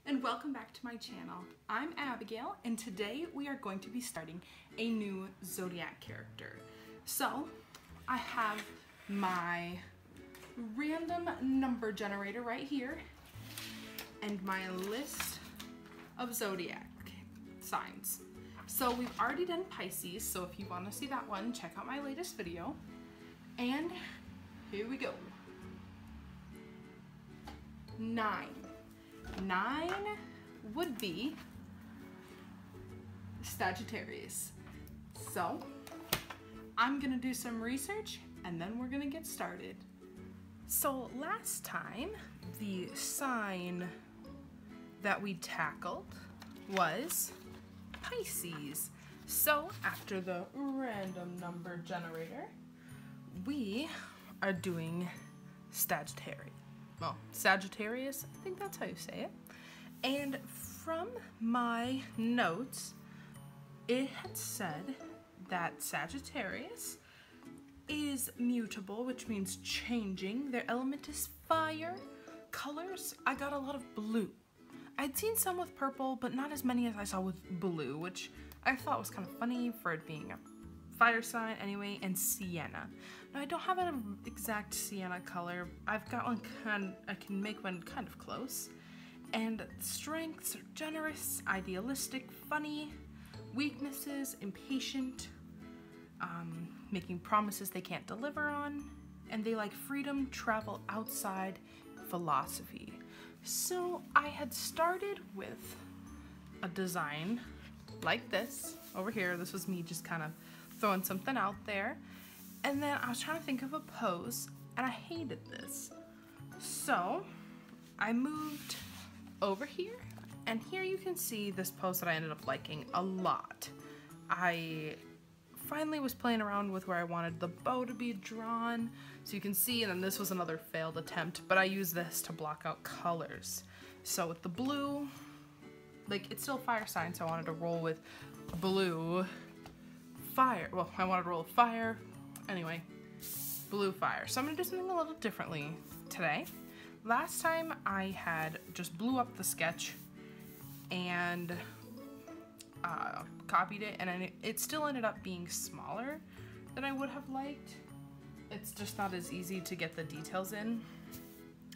and welcome back to my channel. I'm Abigail, and today we are going to be starting a new Zodiac character. So I have my random number generator right here and my list of Zodiac signs. So we've already done Pisces, so if you want to see that one, check out my latest video. And here we go. 9 would be Sagittarius. So I'm gonna do some research and then we're gonna get started. So last time the sign that we tackled was Pisces. So after the random number generator, we are doing Sagittarius. Well, Sagittarius, I think that's how you say it. And from my notes, it had said that Sagittarius is mutable, which means changing. Their element is fire. Colors, I got a lot of blue. I'd seen some with purple, but not as many as I saw with blue, which I thought was kind of funny for it being a fire sign anyway, and sienna. Now I don't have an exact sienna color. I've got one I can make one kind of close. And strengths are generous, idealistic, funny, weaknesses, impatient, making promises they can't deliver on, and they like freedom, travel outside, philosophy. So I had started with a design like this over here. This was me just kind of throwing something out there, and then I was trying to think of a pose and I hated this, so I moved over here, and here you can see this pose that I ended up liking a lot. I finally was playing around with where I wanted the bow to be drawn, so you can see, and then this was another failed attempt, but I used this to block out colors. So with the blue, like it's still fire sign, so I wanted to roll with blue fire. Well, I wanted to roll fire. Anyway, blue fire. So I'm gonna do something a little differently today. Last time I had just blew up the sketch and copied it, and it still ended up being smaller than I would have liked. It's just not as easy to get the details in.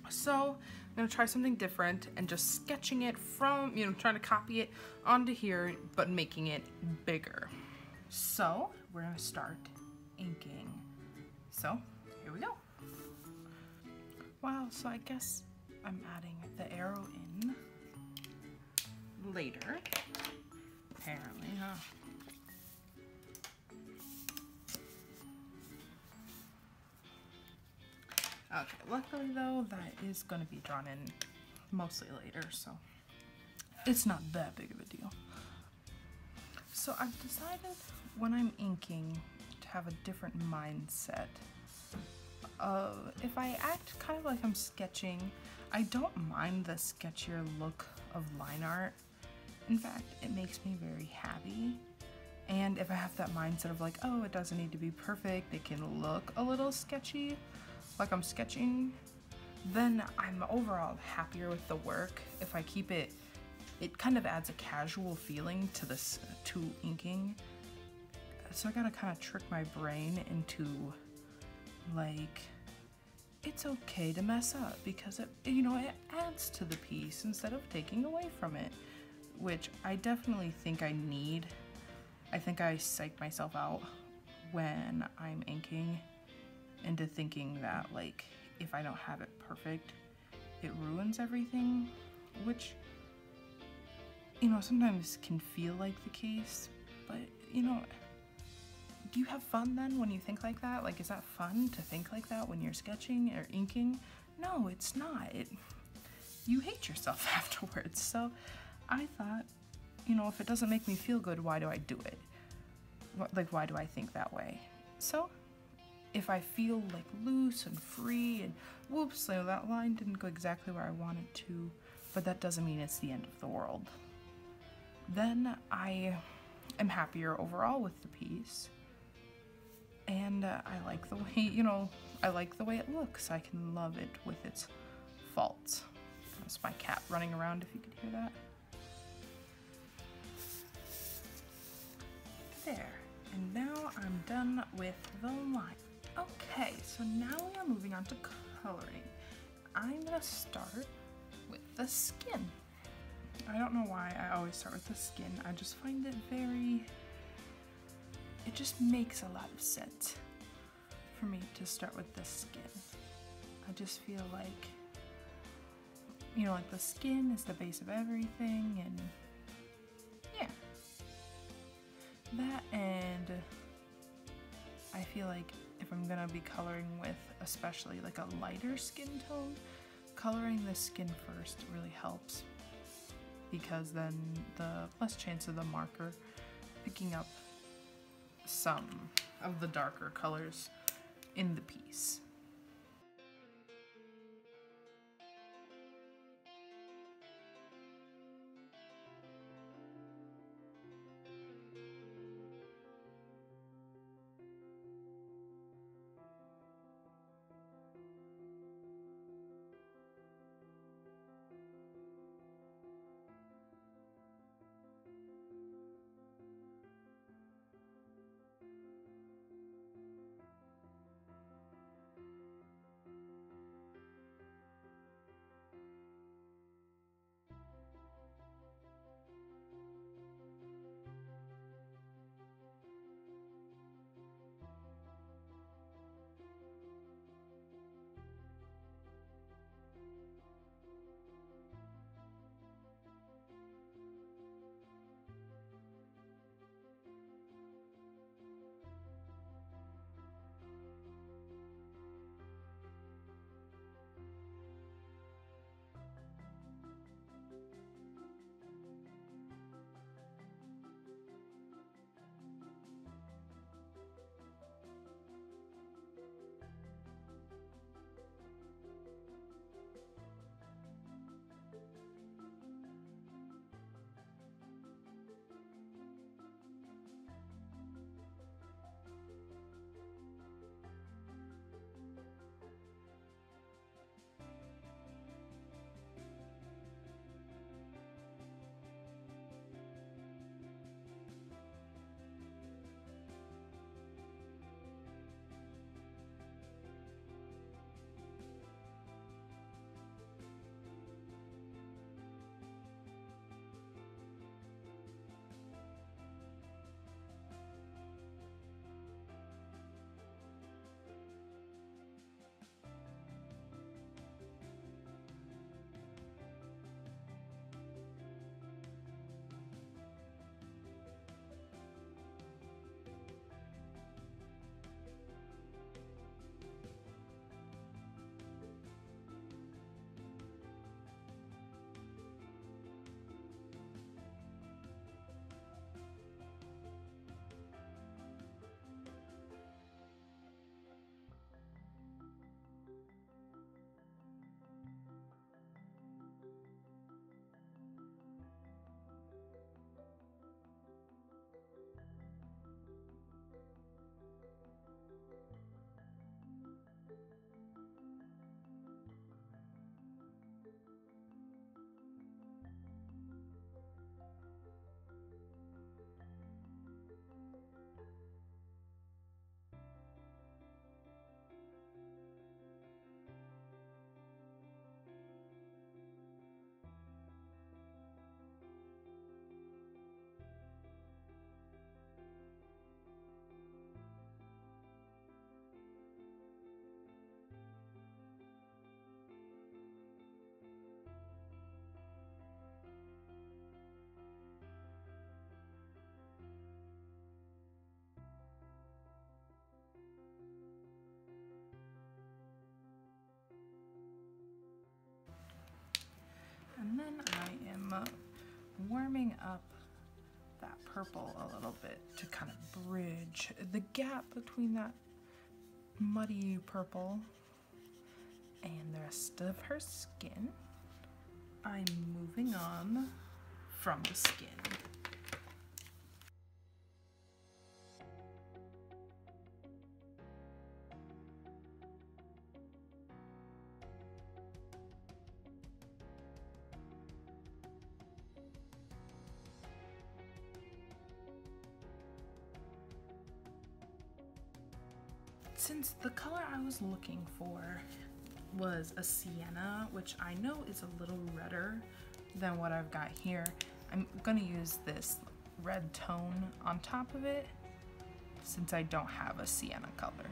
So I'm gonna try something different and just sketching it from, trying to copy it onto here, but making it bigger. So we're gonna start inking. So here we go. Wow, so I guess I'm adding the arrow in later, apparently, huh? Okay, luckily though, that is gonna be drawn in mostly later, so it's not that big of a deal. So I've decided when I'm inking to have a different mindset. If I act kind of like I'm sketching, I don't mind the sketchier look of line art. In fact, it makes me very happy. And if I have that mindset of like, oh, it doesn't need to be perfect, it can look a little sketchy, like I'm sketching, then I'm overall happier with the work. If I keep it, it kind of adds a casual feeling to this, to inking. So I gotta kind of trick my brain into like, it's okay to mess up because it adds to the piece instead of taking away from it, which I definitely think I need. I think I psych myself out when I'm inking into thinking that like, if I don't have it perfect, it ruins everything, which, sometimes can feel like the case, but do you have fun then when you think like that? Like, is that fun to think like that when you're sketching or inking? No, it's not. You hate yourself afterwards. So I thought, if it doesn't make me feel good, why do I do it? Like, why do I think that way? So if I feel like loose and free and whoops, so that line didn't go exactly where I wanted to, but that doesn't mean it's the end of the world, then I am happier overall with the piece. And I like the way, I like the way it looks. I can love it with its faults. was my cat running around, if you could hear that. There, and now I'm done with the line. Okay, so now we are moving on to coloring. I'm gonna start with the skin. I don't know why I always start with the skin. I just find it it just makes a lot of sense for me to start with the skin. I just feel like, you know, like the skin is the base of everything, and yeah. That, and I feel like if I'm gonna be coloring with especially like a lighter skin tone, coloring the skin first really helps, because then the less chance of the marker picking up some of the darker colors in the piece. And then I am warming up that purple a little bit to kind of bridge the gap between that muddy purple and the rest of her skin. I'm moving on from the skin. since the color I was looking for was a sienna, which I know is a little redder than what I've got here, I'm gonna use this red tone on top of it since I don't have a sienna color.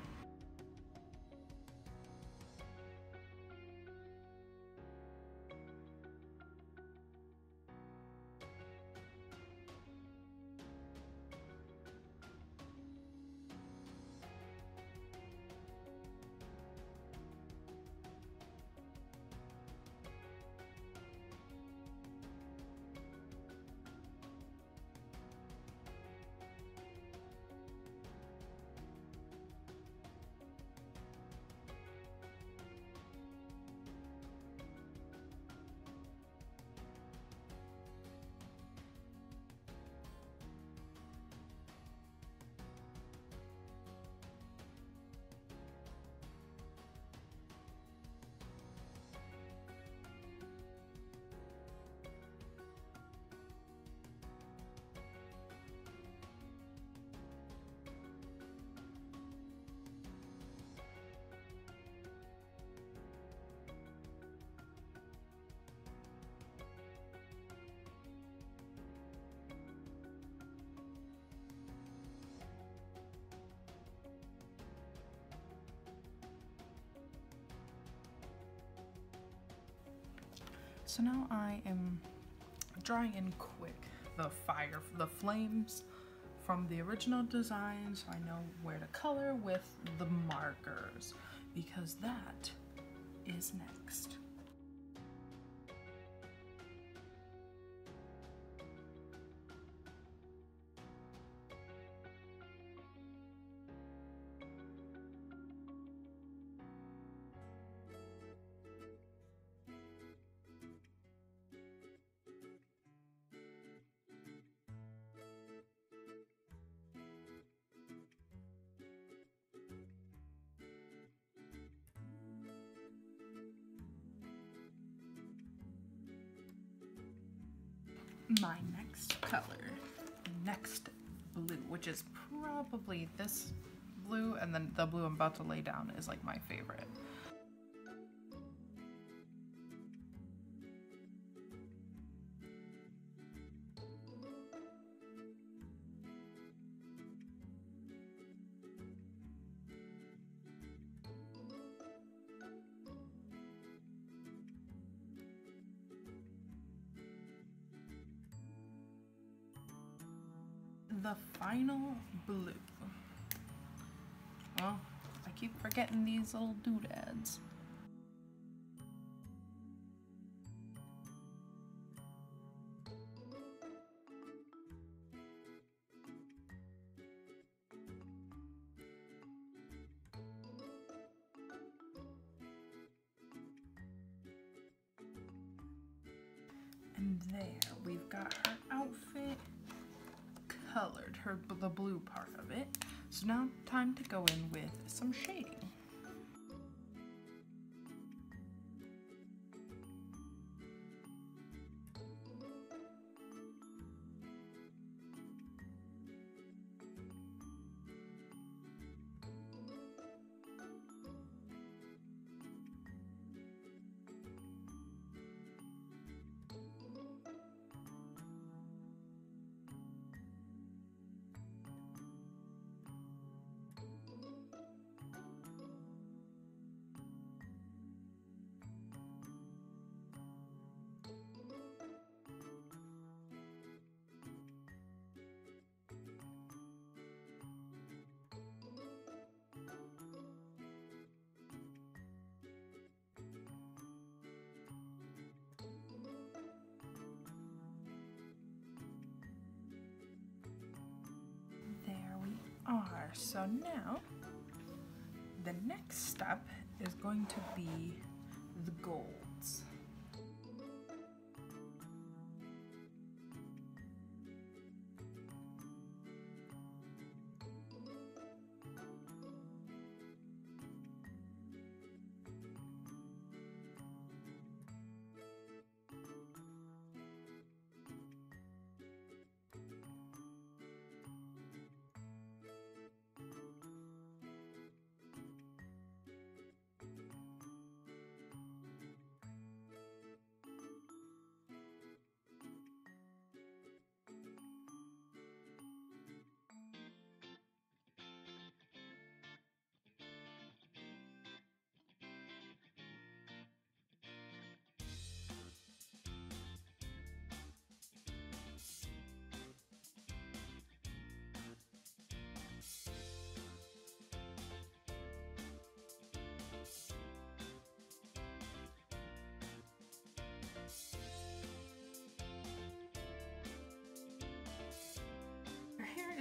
So now I am drawing in quick the flames from the original design, so I know where to color with the markers, because that is next. My next color, next blue, which is probably this blue, and then the blue I'm about to lay down is like my favorite. The final blue. Well, I keep forgetting these little doodads. And there, we've got her outfit colored, the blue part of it. So now time to go in with some shading. So now the next step is going to be the golds.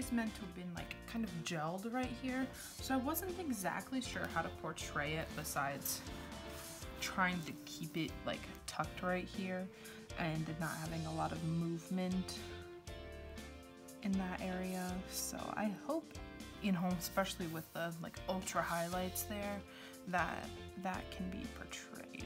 is meant to have been like kind of gelled right here, so I wasn't exactly sure how to portray it besides trying to keep it like tucked right here and not having a lot of movement in that area. So I hope, you know, especially with the like ultra highlights there, that can be portrayed.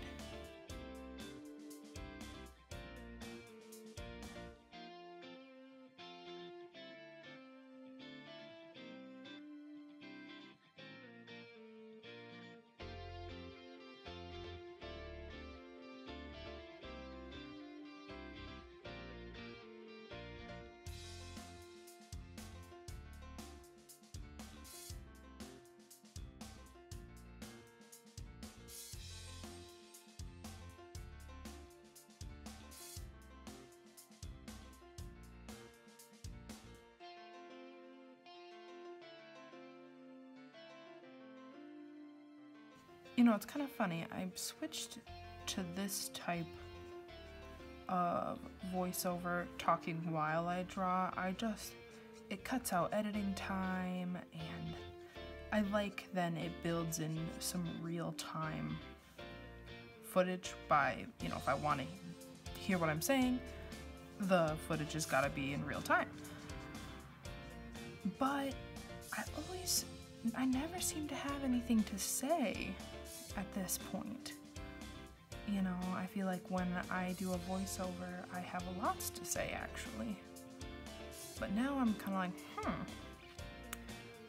You know, it's kind of funny. I switched to this type of voiceover talking while I draw. It cuts out editing time, and I like then it builds in some real-time footage by, you know, if I want to hear what I'm saying, the footage has got to be in real time. But I never seem to have anything to say at this point. You know, I feel like when I do a voiceover, I have a lot to say actually. But now I'm kind of like,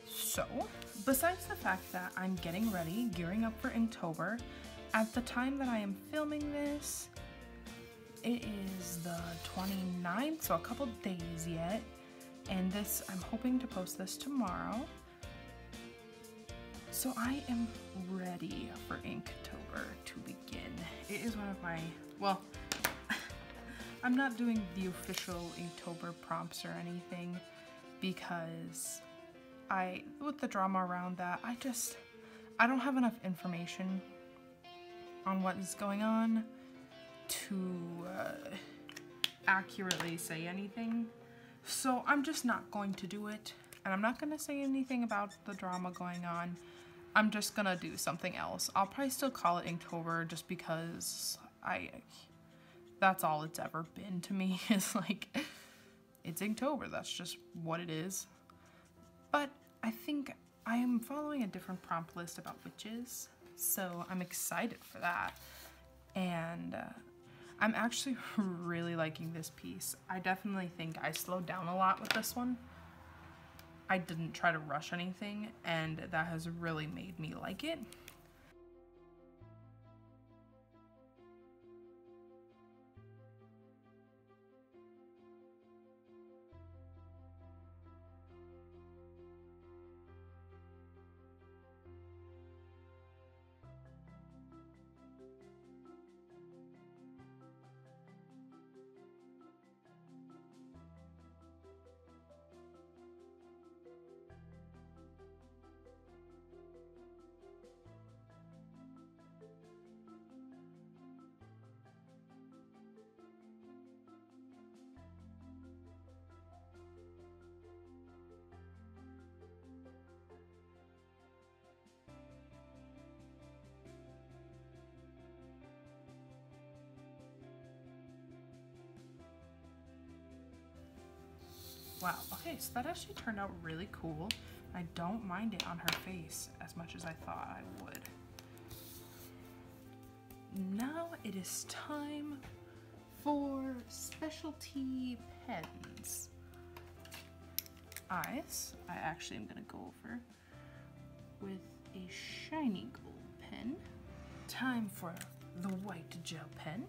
So, besides the fact that I'm getting ready, gearing up for Inktober, at the time that I am filming this, it is the 29th, so a couple days yet. And this, I'm hoping to post this tomorrow. So I am ready for Inktober to begin. It is one of my, well, I'm not doing the official Inktober prompts or anything because with the drama around that, I don't have enough information on what is going on to accurately say anything. So I'm just not going to do it, and I'm not going to say anything about the drama going on. I'm just gonna do something else. I'll probably still call it Inktober just because that's all it's ever been to me, is like, it's Inktober, that's just what it is. But I think I am following a different prompt list about witches, so I'm excited for that. And I'm actually really liking this piece. I definitely think I slowed down a lot with this one. I didn't try to rush anything, and that has really made me like it. Wow, okay, so that actually turned out really cool. I don't mind it on her face as much as I thought I would. Now it is time for specialty pens. Eyes, I actually am gonna go over with a shiny gold pen. Time for the white gel pen.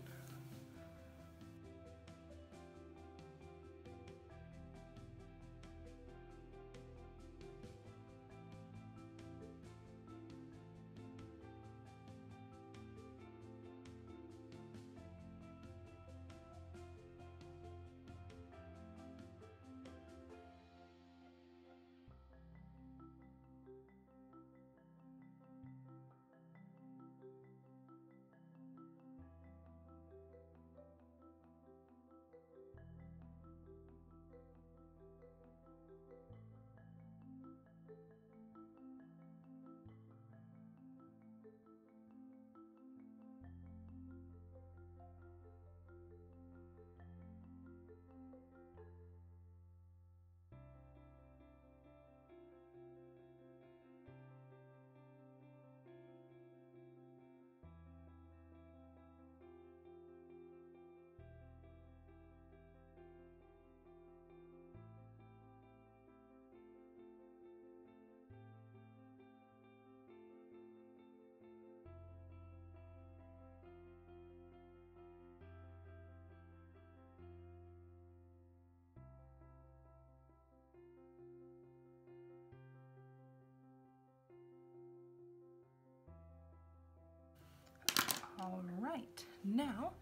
All right, now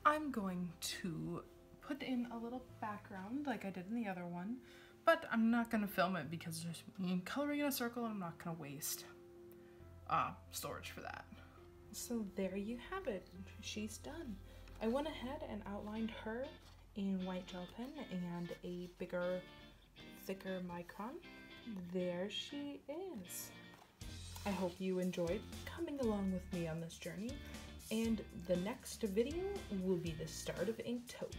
I'm going to put in a little background like I did in the other one, but I'm not gonna film it because there's me coloring in a circle and I'm not gonna waste storage for that. So there you have it, she's done. I went ahead and outlined her in white gel pen and a bigger, thicker Micron. There she is. I hope you enjoyed coming along with me on this journey, and the next video will be the start of Inktober.